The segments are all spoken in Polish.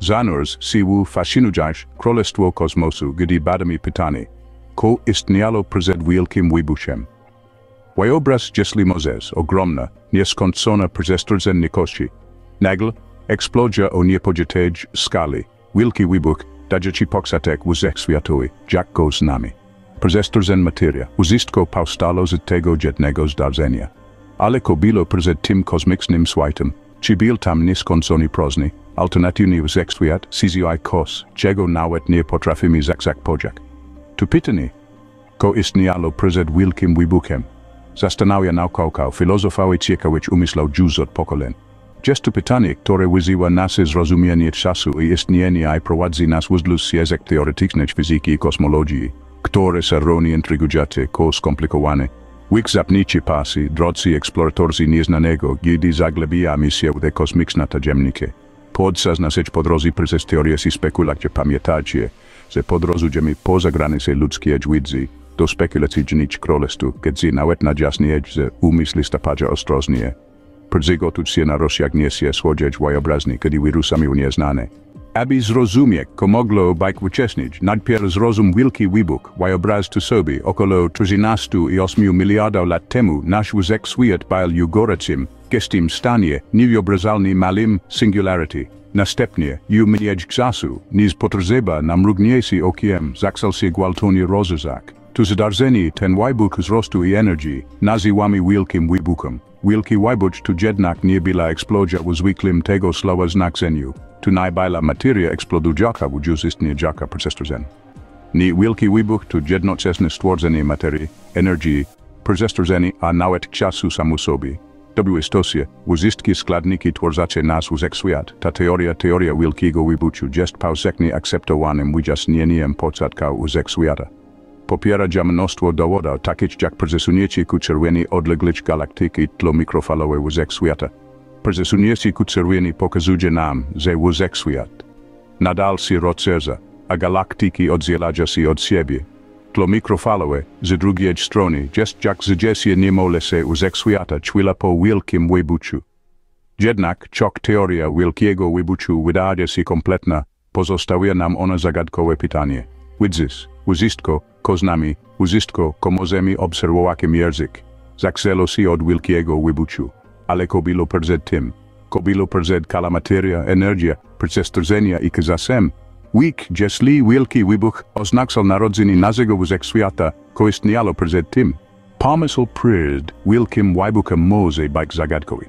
Zanurs siłu fascinujące królestwo kosmosu, gdy badamy pytanie, ko istniało PRZED Wielkim Wybuchem. Obraz jeśli Mozes, ogromna, nieskończona przestrzeń. Nagle, eksplozja o niepodziętej skali, Wielki Wybuch, dający początek wszechświatowi, jak go znamy. Przestrzeń materia, wszystko powstało z tego jednego zdarzenia. Ale ko było przed tym kosmicznym światem, czy był tam nieskończony próżny, alternatywny wszechświat, CZI kos, czego nawet nie potrafimy powiedzieć. Tu pytanie, ko istniało PRZED Wielkim Wybuchem. Zastanawia naukowców, filozofów i ciekawych umysłów już od pokoleń. Jest to pytanie, które wyzywa nasze zrozumienie czasu i istnienia i prowadzi nas wzdłuż ścieżek teoretycznych fizyki i kosmologii, które są równie intrygujące, ko skomplikowane. Wik zapniczy pasy, drodzy eksploratorzy nieznanego, gdy zagłębiamy się w kosmiczne tajemnice. Podsaznać podróży przez teorie i spekulacje pamiętajcie, że podróżujemy poza granice ludzkiej wiedzy, do spekulacyjnych królestw, gdzie nawet najjasniej, że umysły stapają ostrożnie. Przygotujcie się na rozciągnięcie swoich wyobraźni, kiedy wyrusamy w nieznane. Aby zrozumieć, co mogło być wcześniej, najpierw zrozum Wielki Wybuch, wyobraź to sobie, około 13,8 miliardów lat temu nasz wszechświat był gorącym, gęstym stanie, niewyobrażalnie małym singularity. Następnie, mniej czasu, niż potrzeba na mrugnięcie okiem, zaczął się gwałtownie rozwijać. To zdarzenie, ten wybuch wzrostu i energii, nazywamy Wielkim Wybuchem. Wielki Wybuch to jednak nie była eksplozja w zwykłym tego słowa znaczeniu. To nie była materia eksplodująca w już istniejąca przestrzeń. Nie Wielki Wybuch to jednoczesne stworzenie materii, energii, przestrzeni, a nawet czasu samo sobie. W istocie, wszystkie składniki tworzące nasz wszechświat, ta teoria Wielkiego Wybuchu jest powszechnie akceptowanym wyjaśnieniem początków wszechświata. Popiera mnóstwo dowodów, takich jak przesunięcie ku czerwonej odległości galaktyki tlo mikrofalowe wszechświata. Przesunięcie ku czerwonej pokazuje nam, że wszechświat nadal się rozszerza, a galaktyki oddzielają się od siebie. Tlo mikrofalowe, z drugiej strony, jest jak zdzieje niemole się wszechświata chwila po Wielkim Wybuchu. Jednak, czok teoria Wielkiego Wybuchu wydaje się kompletna, pozostawia nam ona zagadkowe pytanie. Widzisz, wszystko, co znamy, wszystko, co możemy obserwować język, zaczęło się od Wielkiego Wybuchu. Ale co było przed tym? Co było przed kala materia, energia, przestrzenia i czasem? Jeśli Wielki Wybuch oznaczał narodzenie naszego wszechświata, co istniało przed tym? Pomysł przed Wielkim Wybuchem może być zagadkowy.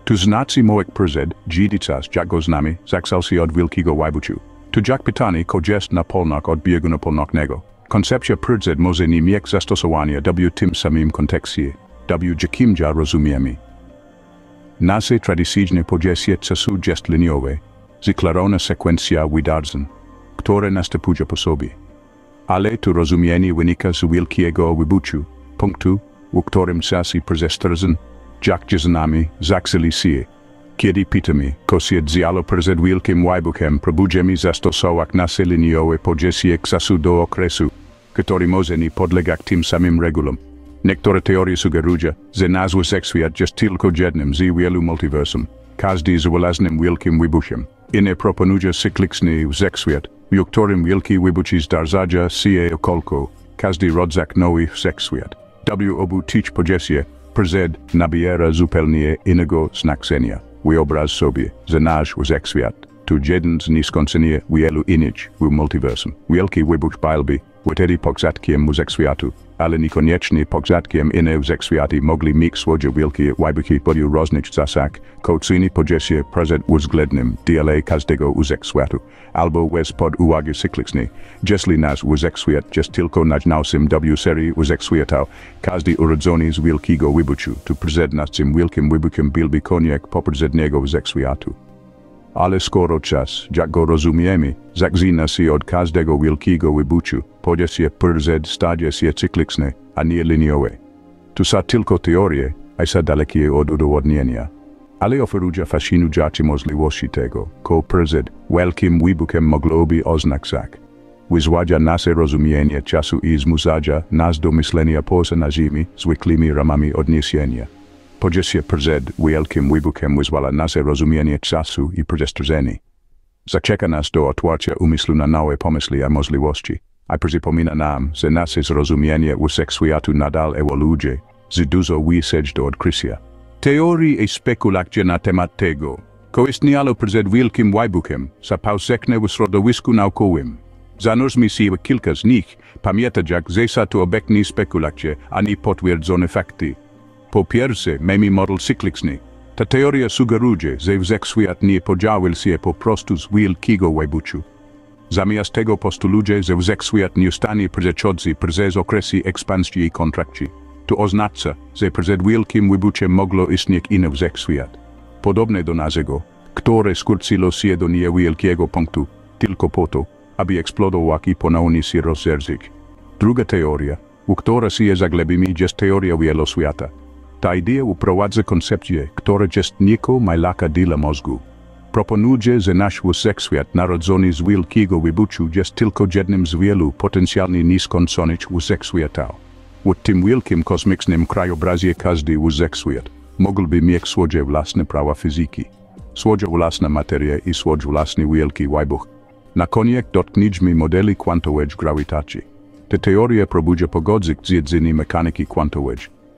To znaczy moich PRZED, gdy czas, jak go znamy, zaczął się od Wielkiego Wybuchu. To jak pytanie, co jest na polnach od bieguna polnowego. Koncepcja PRZED może nie mieć zastosowania w tym samym kontekście, jakim ja rozumiemy. Nasze tradycyjne pojęcie czasu jest liniowe, zaklarona sekwencja wydarzeń, które następują po sobie. Ale to rozumienie wynika z Wielkiego Wybuchu, punktu, w którym czas i przestrzeń, jak znamy, zaczęli się. Kiedy pytamy, co się działo przed Wielkim Wybuchem, próbujemy zastosować nasze liniowe pojęcie czasu do okresu, który może nie podlegać tym samym regułom. Niektóre teorie sugerują, że nasz wszechświat jest tylko jednym z wielu multiversum, każdy z własnym Wielkim Wybuchem. Inne proponują cykliczny wszechświat, w którym Wielki Wybuch zdarzają się około, każdy rodzaj nowy wszechświat. W obu tych pojęciach PRZED nabiera zupełnie innego znaczenia. Wyobraź sobie, że nasz wszechświat to jeden z nieskończenie wielu innych w multiversum. Wielki Wybuch byłby wtedy początkiem wszechświatu, ale niekoniecznie początkiem inne wszechświaty mogli mieć swoje wielkie wybuchy w różnych czasach, co czyni pojęcie PRZED względem dla każdego wszechświatu, albo bez pod uwagi cyklicznej. Jeśli nasz wszechświat jest tylko najnowszym w serii wszechświatów, każdy urodzony z Wielkiego Wybuchu, to PRZED naszym Wielkim Wybuchem byłby koniec poprzedniego wszechświatu. Ale skoro czas, jak go rozumiemy, zaczyna się od każdego Wielkiego Wybuchu, pojęcie PRZED staje się cykliczne, a nie liniowe. To są tylko teorie, a są dalekie od udowodnienia. Ale oferują fascinujące możliwości tego, co PRZED Wielkim Wybuchem mogłoby oznaczać. Wyzwala nasze rozumienie czasu i zmusza nas do myślenia poza naszymi zwykłymi ramami odniesienia. Pojęcie PRZED Wielkim Wybuchem wyzwala nasze rozumienie czasu i przestrzeni. Zaczeka nas do otwarcia umysłu na nowe pomysły a możliwości, a przypomina nam, że nasze zrozumienie useksuatu nadal ewoluuje, z dużo wyseć do odkrycia. Teorie i spekulacje na temat tego, istniało PRZED Wielkim Wybuchem, za powszechne w środowisku naukowym. Zanurzmy się w kilka z nich, pamiętać, że są to obecne spekulacje, a nie potwierdzone fakty. Po pierwsze, mamy model cykliczny. Ta teoria sugeruje, że wszechświat nie podzielił się po prostu z Wielkiego Wybuchu. Zamiast tego postuluje, że wszechświat nie stanie przeszkodzony przez okresy ekspansji i kontrakcji. To oznacza, że przed Wielkim Wybuchem mogło istnieć inny wszechświat. Podobne do naszego, które skurczyło się do niewielkiego punktu, tylko po to, aby eksplodować i ponownie się rozszerzyć. Druga teoria, u której się zagłębimy, jest teoria wieloświata. Ta idea uprowadza koncepcję, która jest nikomu laka dla mózgu. Proponuje, że nasz wszechświat narodzony z Wielkiego Wybuchu jest tylko jednym z wielu potencjalnie nieskończonych wszechświatów. W tym wielkim kosmicznym krajobrazie każdy wszechświat mógłby mieć swoje własne prawa fizyki, swoją własną materię i swój własny wielki wybuch. Na koniec dotkniemy modeli kwantowej grawitacji. Ta teoria próbuje pogodzić zjedzenie mechaniki kwantowej,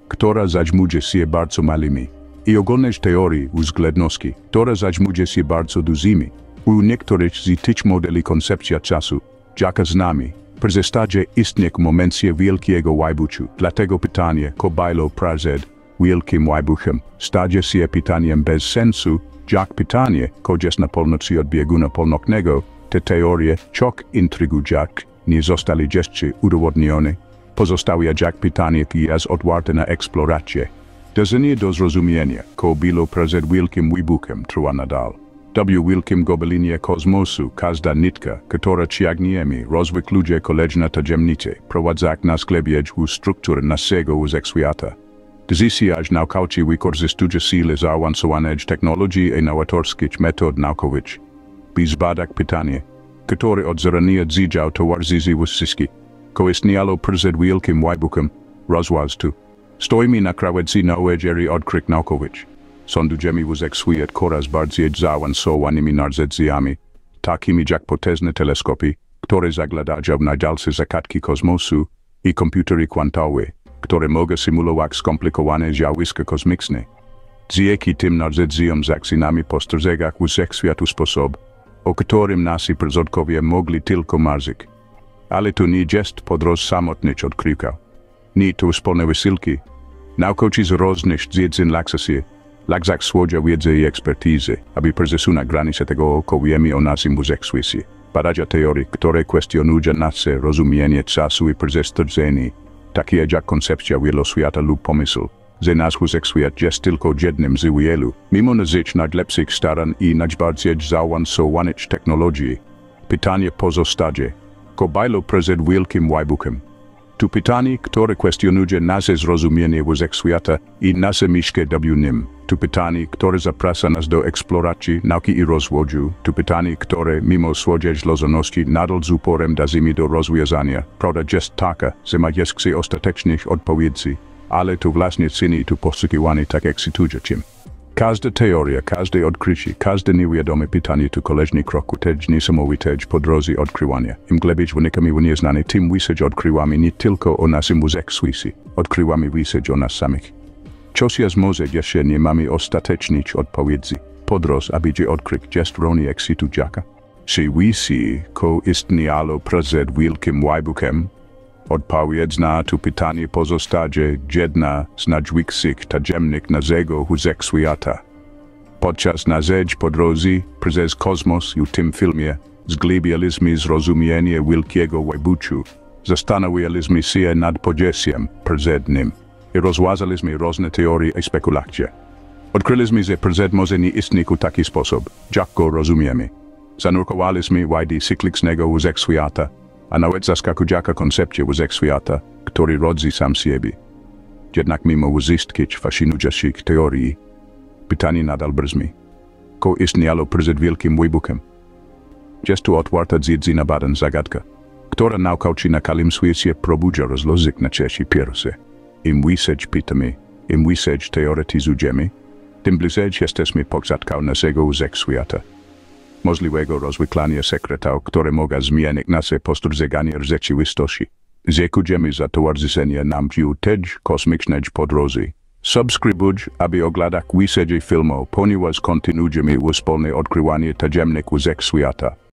która zajmuje się bardzo małymi, i ogólnej teorii względności, która zajmuje się bardzo dużymi. U niektórych z tych modeli koncepcja czasu, jaka znamy, pozostaje istnieć w momencie Wielkiego Wybuchu. Dlatego pytanie, było PRZED Wielkim Wybuchem, staje się pytaniem bez sensu, jak pytanie, jest na północy od bieguna północnego. Te teorie, çok intrygujące, nie zostały jeszcze udowodnione. Pozostawia jak pytanie, jest otwarte na eksplorację. Dążenie do zrozumienia, było PRZED Wielkim Wybuchem, trwa nadal. W wielkim gobelinie kosmosu każda nitka, która ciągniemy, rozwikłuje kolejne tajemnice, prowadza nas głębiej w strukturę naszego wszechświata. Dzisiaj naukowcy wykorzystują sile zaawansowanych technologii i nowatorskich metod naukowych. By zbadać pytanie, które od zarania zdział towarzyszyły wszystkie, istniało PRZED Wielkim Wybuchem, rozwaz tu. Stoimy na krawędzi nowych odkryć naukowych. Sądzimy, że wszechświat coraz bardziej zaawansowanymi narzędziami, takimi jak potężne teleskopy, które zaglądają w najdalsze zagadki kosmosu, i komputery kwantowe, które mogą symulować skomplikowane zjawiska kosmiczne. Dzięki tym narzędziom zaczynamy postrzegać wszechświatu sposób, o którym nasi przodkowie mogli tylko marzyć. Ale to nie jest podróż samotnych odkrywka. Nie to wspólne wysiłki. Naukowcy z różnych dziedzin lakzak swoją wiedzę i ekspertizę, aby przesunąć granice tego, co wiemy o naszym wszechświecie. Badają teorie, które kwestionują nasze rozumienie czasu i przestrzeni, takie jak koncepcja wieloświata lub pomysł, że nasz wszechświat jest tylko jednym z wielu, mimo narzędzi najlepszych starań i najbardziej zaawansowanych technologii. Pytanie pozostaje, co było PRZED Wielkim Wybuchem? To pytanie, które kwestionuje nasze zrozumienie wszechświata i nasze miejsce w nim. To pytanie, które zaprasza nas do eksploracji, nauki i rozwoju. To pytanie, które mimo swojej złożoności nadal z uporem dążymy do rozwiązania. Prawda jest taka, że ma jeszcze ostatecznych odpowiedzi, ale to właśnie czyni to poszukiwanie tak ekscytującym. Każda teoria, każde odkrycie, każde niewiadome pytanie to kolejny krok też niesamowite podróży odkrywania. Im głębiej wnikamy w nieznane, tym więcej odkrywamy nie tylko o naszym wszechświecie, odkrywamy więcej o nas samych. Coś może jeszcze nie mamy ostatecznych odpowiedzi. Podróż, aby je odkryć, jest równie ekscytująca. Czy wiecie, co istniało PRZED Wielkim Wybuchem? Odpowiedź na to pytanie pozostaje jedna z największych tajemnic naszego wszechświata. Podczas naszej podróży przez kosmos i w tym filmie zgłębialiśmy zrozumienie Wielkiego Wybuchu, zastanawialiśmy się nad podniesieniem PRZED-nym i rozważaliśmy różne teorie i spekulacje. Odkryliśmy, że PRZED może nie istnieć w taki sposób, jak go rozumiemy. Zanurkowaliśmy w idei cyklicznego wszechświata, a nawet zaskakująca koncepcja wszechświata, który rodzi sam siebie. Jednak mimo wszystkich fascynujących teorii, pytanie nadal brzmi, co istniało PRZED Wielkim Wybuchem? Jest to otwarta dziedzina badań zagadka, która naukowcy na całym świecie próbują rozłożyć na części pierwsze. Im więcej pytamy, im więcej teoretyzujemy, tym bliżej jesteśmy początku naszego wszechświata. możliwego rozwyklania sekretów, które mogą zmienić nasze postrzeganie rzeczywistości. Dziękujemy za towarzyszenie nam w tej kosmicznej podróży. Subskrybuj, aby oglądać więcej filmów, ponieważ kontynuujemy wspólne odkrywanie tajemnic wszechświata.